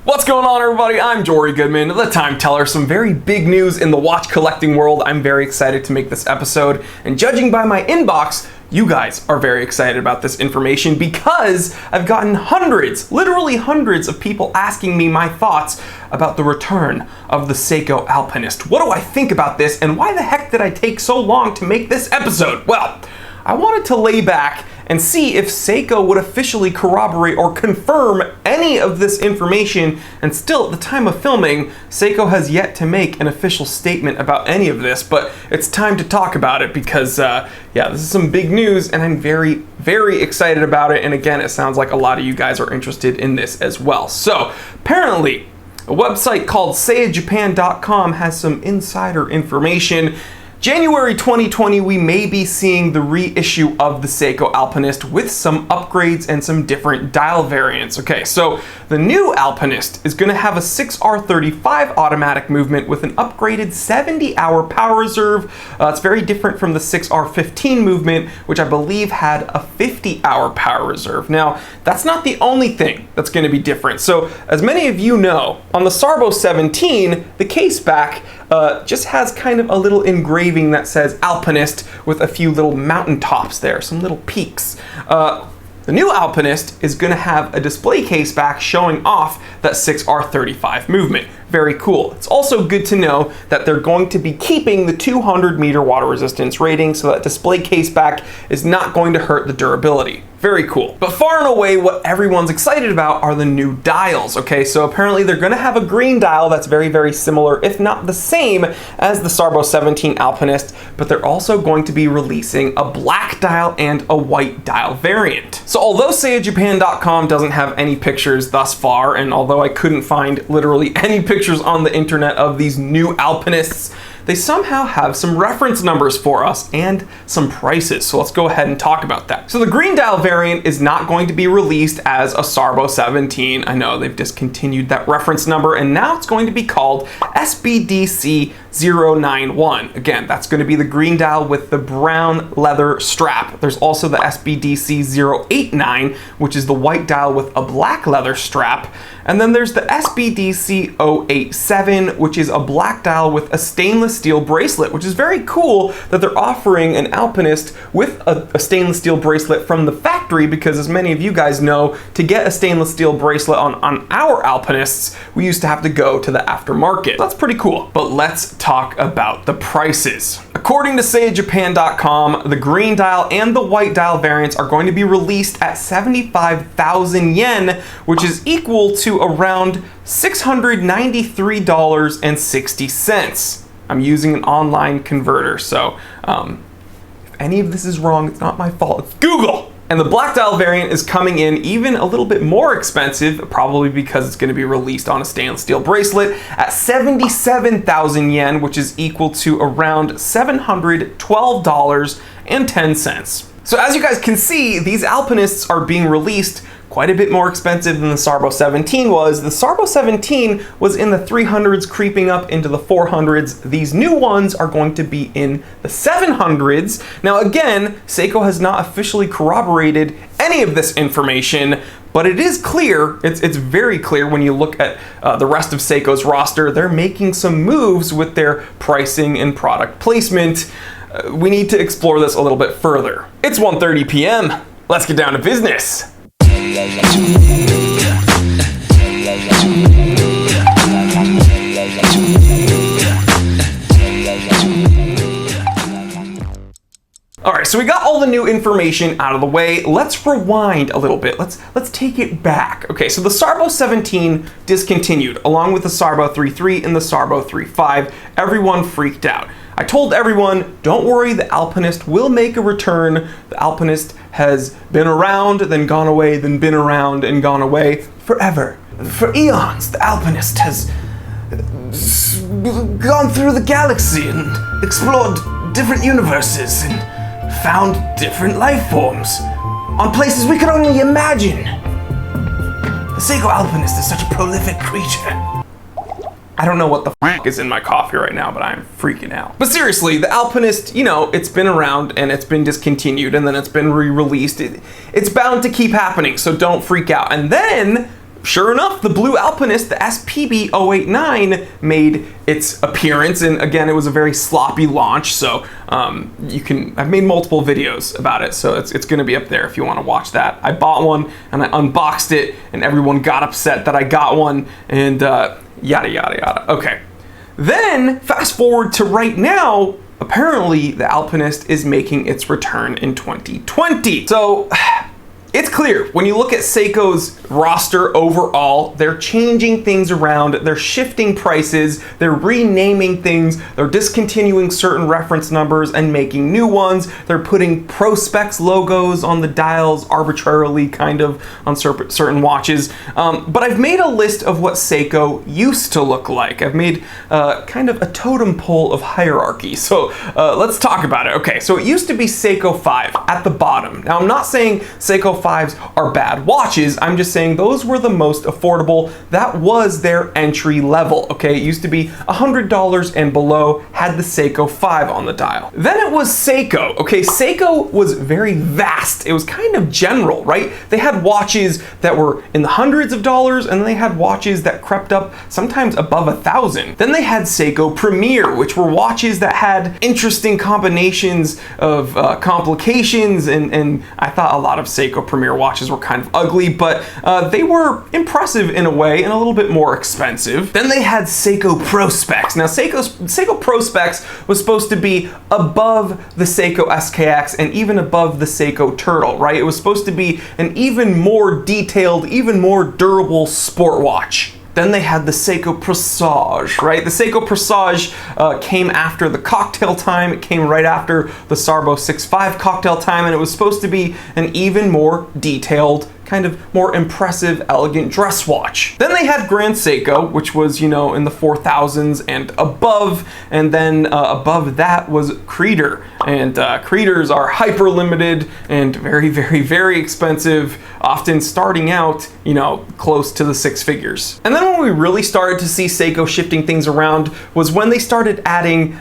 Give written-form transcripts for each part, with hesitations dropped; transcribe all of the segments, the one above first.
What's going on, everybody? I'm Jory Goodman, the Time Teller. Some very big news in the watch collecting world. I'm very excited to make this episode, and judging by my inbox, you guys are very excited about this information because I've gotten hundreds, literally hundreds of people asking me my thoughts about the return of the Seiko Alpinist. What do I think about this, and why the heck did I take so long to make this episode? Well, I wanted to lay back and see if Seiko would officially corroborate or confirm any of this information, and still at the time of filming, Seiko has yet to make an official statement about any of this, but it's time to talk about it because, yeah, this is some big news and I'm very, very excited about it, and again, it sounds like a lot of you guys are interested in this as well. So, apparently, a website called seijapan.com has some insider information. January 2020, we may be seeing the reissue of the Seiko Alpinist with some upgrades and some different dial variants. Okay, so the new Alpinist is going to have a 6R35 automatic movement with an upgraded 70-hour power reserve. It's very different from the 6R15 movement, which I believe had a 50-hour power reserve. Now, that's not the only thing that's going to be different. So, as many of you know, on the Sarbo 17, the case back just has kind of a little engraving that says Alpinist with a few little mountain tops there, some little peaks. The new Alpinist is going to have a display case back showing off that 6R35 movement. Very cool. It's also good to know that they're going to be keeping the 200-meter water resistance rating, so that display case back is not going to hurt the durability. Very cool. But far and away, what everyone's excited about are the new dials. Okay, so apparently they're going to have a green dial that's very, very similar, if not the same, as the Sarbo 17 Alpinist, but they're also going to be releasing a black dial and a white dial variant. So although seijapan.com doesn't have any pictures thus far, and although I couldn't find literally any pictures on the internet of these new Alpinists, they somehow have some reference numbers for us and some prices. So let's go ahead and talk about that. So the green dial variant is not going to be released as a Sarbo 17. I know they've discontinued that reference number, and now it's going to be called SBDC 091. Again, that's going to be the green dial with the brown leather strap. There's also the SBDC 089, which is the white dial with a black leather strap. And then there's the SBDC 087, which is a black dial with a stainless steel bracelet, which is very cool that they're offering an Alpinist with a stainless steel bracelet from the factory, because as many of you guys know, to get a stainless steel bracelet on our Alpinists, we used to have to go to the aftermarket. That's pretty cool. But let's talk about the prices. According to seijapan.com, the green dial and the white dial variants are going to be released at 75,000 yen, which is equal to around $693.60. I'm using an online converter, so if any of this is wrong, it's not my fault, it's Google! And the black dial variant is coming in even a little bit more expensive, probably because it's going to be released on a stainless steel bracelet, at 77,000 yen, which is equal to around $712.10. So as you guys can see, these Alpinists are being released quite a bit more expensive than the Sarbo 17 was. The Sarbo 17 was in the 300s, creeping up into the 400s. These new ones are going to be in the 700s. Now again, Seiko has not officially corroborated any of this information, but it is clear, it's very clear when you look at the rest of Seiko's roster, they're making some moves with their pricing and product placement. We need to explore this a little bit further. It's 1:30 p.m. Let's get down to business. Alright, so we got all the new information out of the way. Let's rewind a little bit. Let's take it back. Okay, so the Sarbo 17 discontinued, along with the Sarbo 33 and the Sarbo 35. Everyone freaked out. I told everyone, don't worry, the Alpinist will make a return. The Alpinist has been around, then gone away, then been around and gone away forever. For eons, the Alpinist has gone through the galaxy and explored different universes and found different life forms on places we could only imagine. The Seiko Alpinist is such a prolific creature. I don't know what the f is in my coffee right now, but I'm freaking out. But seriously, the Alpinist, you know, it's been around and it's been discontinued and then it's been re-released. It's bound to keep happening, so don't freak out. And then sure enough, the blue Alpinist, the SPB 089, made its appearance, and again, it was a very sloppy launch, so I've made multiple videos about it, so it's gonna be up there if you wanna watch that. I bought one, and I unboxed it, and everyone got upset that I got one, and yada, yada, yada. Okay. Then, fast forward to right now, apparently the Alpinist is making its return in 2020. So, it's clear, when you look at Seiko's roster overall, they're changing things around, they're shifting prices, they're renaming things, they're discontinuing certain reference numbers and making new ones, they're putting Prospex logos on the dials arbitrarily, kind of, on certain watches. But I've made a list of what Seiko used to look like. I've made kind of a totem pole of hierarchy. So let's talk about it. Okay, so it used to be Seiko 5 at the bottom. Now, I'm not saying Seiko 5s are bad watches, I'm just saying those were the most affordable. That was their entry level, okay? It used to be $100 and below, had the Seiko 5 on the dial. Then it was Seiko, okay? Seiko was very vast. It was kind of general, right? They had watches that were in the hundreds of dollars, and then they had watches that crept up sometimes above 1,000. Then they had Seiko Premier, which were watches that had interesting combinations of complications, and I thought a lot of Seiko Premier watches were kind of ugly, but they were impressive in a way and a little bit more expensive. Then they had Seiko Prospex. Now Seiko Prospex was supposed to be above the Seiko SKX and even above the Seiko Turtle, right? It was supposed to be an even more detailed, even more durable sport watch. Then they had the Seiko Presage, right? The Seiko Presage came after the Cocktail Time. It came right after the Sarbo 6.5 Cocktail Time, and it was supposed to be an even more detailed, kind of more impressive, elegant dress watch. Then they had Grand Seiko, which was, you know, in the 4,000s and above, and then above that was Creeder. And Creeders are hyper limited and very, very, very expensive, often starting out, you know, close to the six figures. And then when we really started to see Seiko shifting things around was when they started adding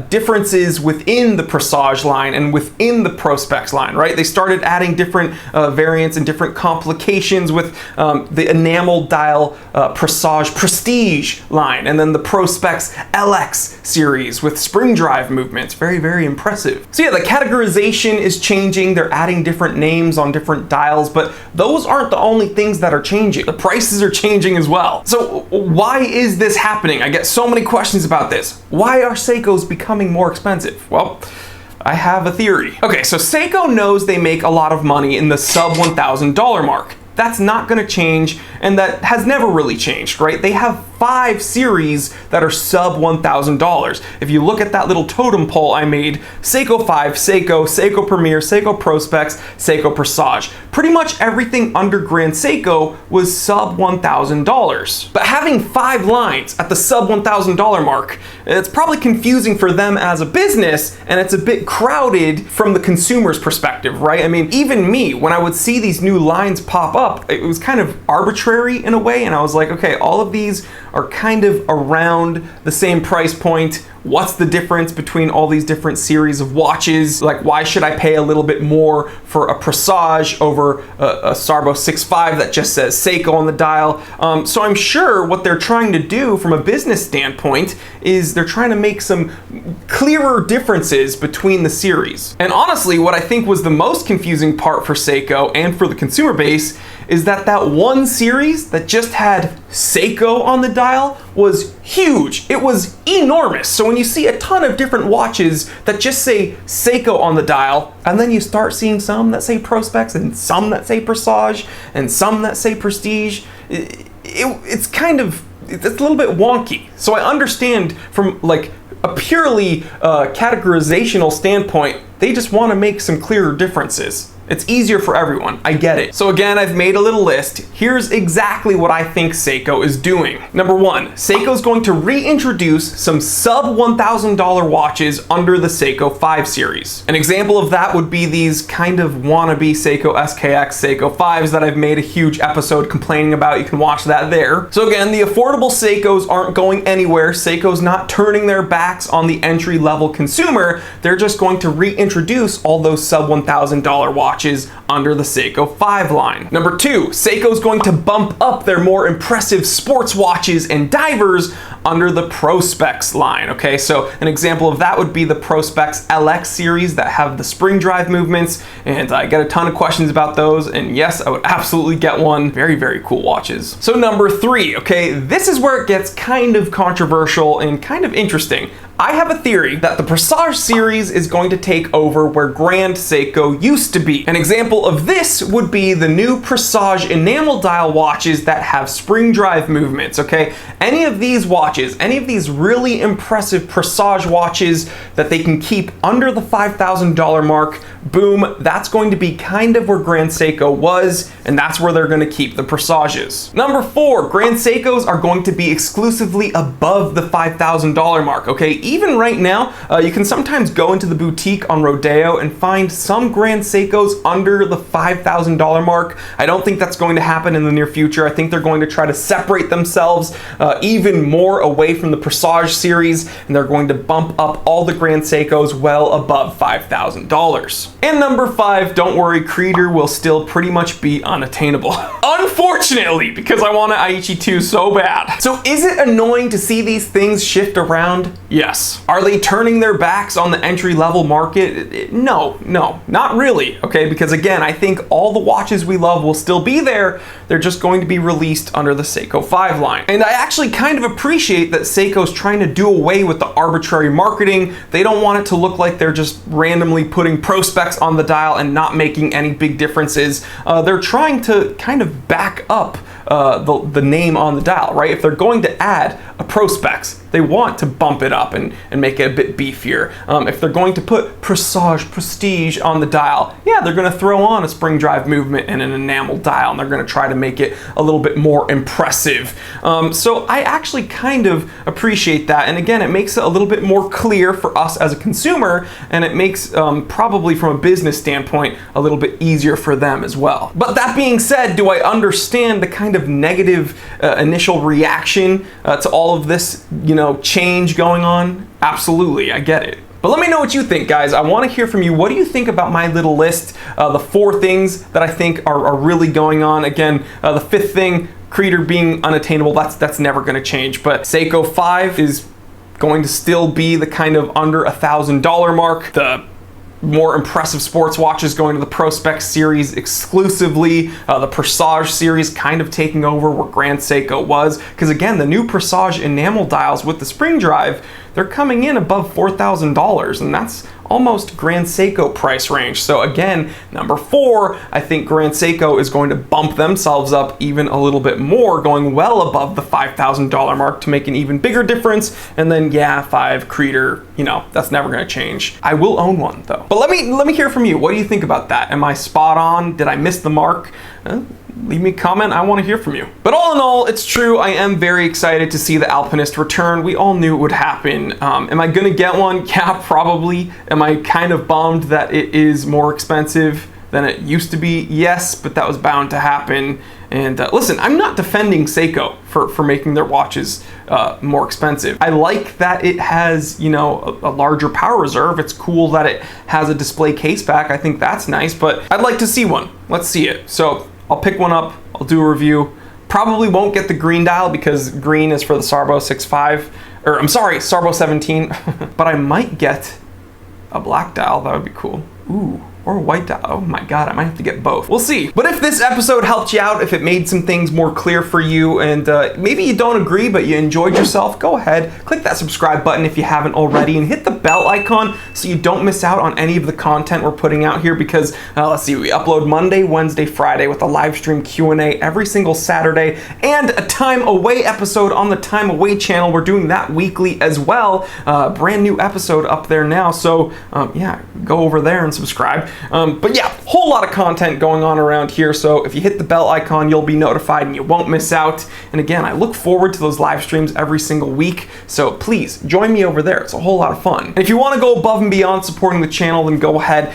differences within the Presage line and within the Prospex line, right? They started adding different variants and different complications with the enamel dial Presage Prestige line, and then the Prospex LX series with spring drive movements. Very, very impressive. So yeah, the categorization is changing. They're adding different names on different dials, but those aren't the only things that are changing. The prices are changing as well. So why is this happening? I get so many questions about this. Why are Seikos becoming more expensive? Well, I have a theory. Okay, so Seiko knows they make a lot of money in the sub $1,000 mark. That's not gonna change, and that has never really changed, right? They have 5 series that are sub $1,000. If you look at that little totem pole I made, Seiko 5, Seiko Premier, Seiko Prospex, Seiko Presage. Pretty much everything under Grand Seiko was sub $1,000. But having 5 lines at the sub $1,000 mark, it's probably confusing for them as a business, and it's a bit crowded from the consumer's perspective, right? I mean, even me, when I would see these new lines pop up, it was kind of arbitrary in a way, and I was like, okay, all of these are kind of around the same price point. What's the difference between all these different series of watches? Like, why should I pay a little bit more for a Presage over a Sarbo 6.5 that just says Seiko on the dial? So I'm sure what they're trying to do from a business standpoint is they're trying to make some clearer differences between the series. And honestly, what I think was the most confusing part for Seiko and for the consumer base is that one series that just had Seiko on the dial was huge. It was enormous. So when you see a ton of different watches that just say Seiko on the dial, and then you start seeing some that say Prospex and some that say Presage and some that say Prestige, it's a little bit wonky. So I understand from like a purely categorizational standpoint, they just want to make some clearer differences. It's easier for everyone, I get it. So again, I've made a little list. Here's exactly what I think Seiko is doing. Number 1, Seiko is going to reintroduce some sub $1,000 watches under the Seiko 5 series. An example of that would be these kind of wannabe Seiko SKX Seiko 5s that I've made a huge episode complaining about. You can watch that there. So again, the affordable Seikos aren't going anywhere. Seiko's not turning their backs on the entry-level consumer. They're just going to reintroduce all those sub $1,000 watches watches under the Seiko 5 line. Number 2, Seiko's going to bump up their more impressive sports watches and divers under the Prospex line, okay? So an example of that would be the Prospex LX series that have the spring drive movements, and I get a ton of questions about those, and yes, I would absolutely get one. Very, very cool watches. So number 3, okay, this is where it gets kind of controversial and kind of interesting. I have a theory that the Presage series is going to take over where Grand Seiko used to be. An example of this would be the new Presage enamel dial watches that have spring drive movements, okay? Any of these watches, any of these really impressive Presage watches that they can keep under the $5,000 mark, boom, that's going to be kind of where Grand Seiko was, and that's where they're going to keep the Presages. Number 4, Grand Seikos are going to be exclusively above the $5,000 mark, okay? Even right now, you can sometimes go into the boutique on Rodeo and find some Grand Seikos under the $5,000 mark. I don't think that's going to happen in the near future. I think they're going to try to separate themselves even more away from the Presage series, and they're going to bump up all the Grand Seikos well above $5,000. And number 5, don't worry, Creeder will still pretty much be unattainable. Unfortunately, because I want an Aichi 2 so bad. So is it annoying to see these things shift around? Yes. Are they turning their backs on the entry-level market? No, not really, okay? Because again, I think all the watches we love will still be there. They're just going to be released under the Seiko 5 line. And I actually kind of appreciate that Seiko's trying to do away with the arbitrary marketing. They don't want it to look like they're just randomly putting Prospex on the dial and not making any big differences. They're trying to kind of back up the name on the dial, right? If they're going to add a Prospex, they want to bump it up and make it a bit beefier. If they're going to put Presage Prestige on the dial, yeah, they're going to throw on a spring drive movement and an enamel dial, and they're going to try to make it a little bit more impressive. So I actually kind of appreciate that, and again, it makes it a little bit more clear for us as a consumer, and it makes probably from a business standpoint a little bit easier for them as well. But that being said, do I understand the kind of negative initial reaction to all of this, change going on? Absolutely, I get it. But let me know what you think, guys. I want to hear from you. What do you think about my little list? The 4 things that I think are really going on. Again, the 5th thing, Creeder being unattainable, that's never going to change. But Seiko 5 is going to still be the kind of under $1,000 mark. The more impressive sports watches going to the Prospex series exclusively. The Presage series kind of taking over where Grand Seiko was. Because again, the new Presage enamel dials with the spring drive, they're coming in above $4,000, and that's almost Grand Seiko price range. So again, number 4, I think Grand Seiko is going to bump themselves up even a little bit more, going well above the $5,000 mark to make an even bigger difference. And then yeah, 5, Creeder, that's never going to change. I will own one though. But let me hear from you. What do you think about that? Am I spot on? Did I miss the mark? Leave me a comment. I want to hear from you. But all in all, it's true. I am very excited to see the Alpinist return. We all knew it would happen. Am I going to get one? Yeah, probably. Am I kind of bummed that it is more expensive than it used to be? Yes, but that was bound to happen. And listen, I'm not defending Seiko for making their watches more expensive. I like that it has, a larger power reserve. It's cool that it has a display case back. I think that's nice, but I'd like to see one. Let's see it. So I'll pick one up, I'll do a review. Probably won't get the green dial because green is for the Sarbo 6.5, or I'm sorry, Sarbo 17, but I might get a black dial. That would be cool. Ooh. Or a white dial. Oh my god, I might have to get both. We'll see. But if this episode helped you out, if it made some things more clear for you, and maybe you don't agree but you enjoyed yourself, go ahead, click that subscribe button if you haven't already, and hit the bell icon so you don't miss out on any of the content we're putting out here, because let's see, we upload Monday, Wednesday, Friday with a live stream Q&A every single Saturday, and a Time Away episode on the Time Away channel. We're doing that weekly as well. Brand new episode up there now, so yeah, go over there and subscribe. But yeah, whole lot of content going on around here, so if you hit the bell icon, you'll be notified and you won't miss out. And again, I look forward to those live streams every single week, so please join me over there. It's a whole lot of fun. And if you want to go above and beyond supporting the channel, then go ahead,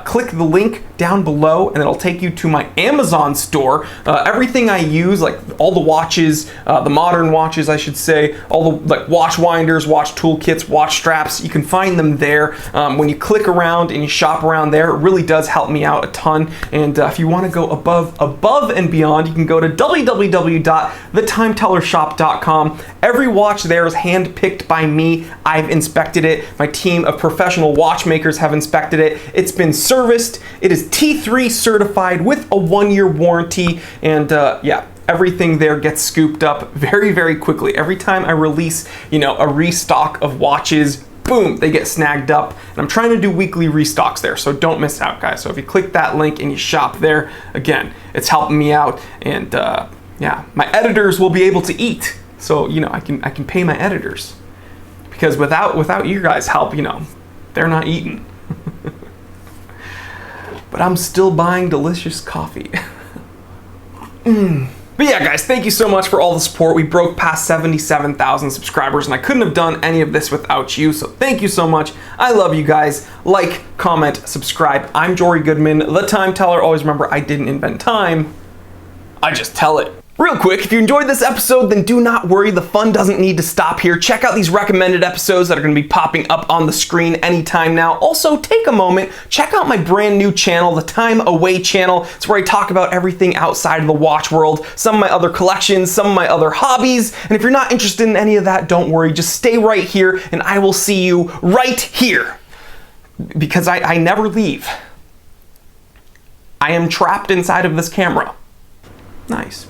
click the link down below and it'll take you to my Amazon store. Everything I use, like all the watches, the modern watches I should say, all the like watch winders, watch toolkits, watch straps, you can find them there. When you click around and you shop around there, it really does help me out a ton. And if you want to go above and beyond, you can go to www.thetimetellershop.com. Every watch there is hand-picked by me. I've inspected it. My team of professional watchmakers have inspected it. It's been serviced. It is T3 certified with a 1-year warranty. And yeah, everything there gets scooped up very, very quickly. Every time I release, a restock of watches, boom, they get snagged up. And I'm trying to do weekly restocks there, so don't miss out, guys. So if you click that link and you shop there, again, it's helping me out. And yeah, my editors will be able to eat. So, I can pay my editors. Because without you guys' help, they're not eating. But I'm still buying delicious coffee. But yeah, guys, thank you so much for all the support. We broke past 77,000 subscribers, and I couldn't have done any of this without you, so thank you so much. I love you guys. Like, comment, subscribe. I'm Jory Goodman, the Time Teller. Always remember, I didn't invent time. I just tell it. Real quick, if you enjoyed this episode, then do not worry, the fun doesn't need to stop here. Check out these recommended episodes that are going to be popping up on the screen anytime now. Also, take a moment, check out my brand new channel, the Time Away channel. It's where I talk about everything outside of the watch world, some of my other collections, some of my other hobbies. And if you're not interested in any of that, don't worry, just stay right here and I will see you right here. Because I never leave. I am trapped inside of this camera. Nice.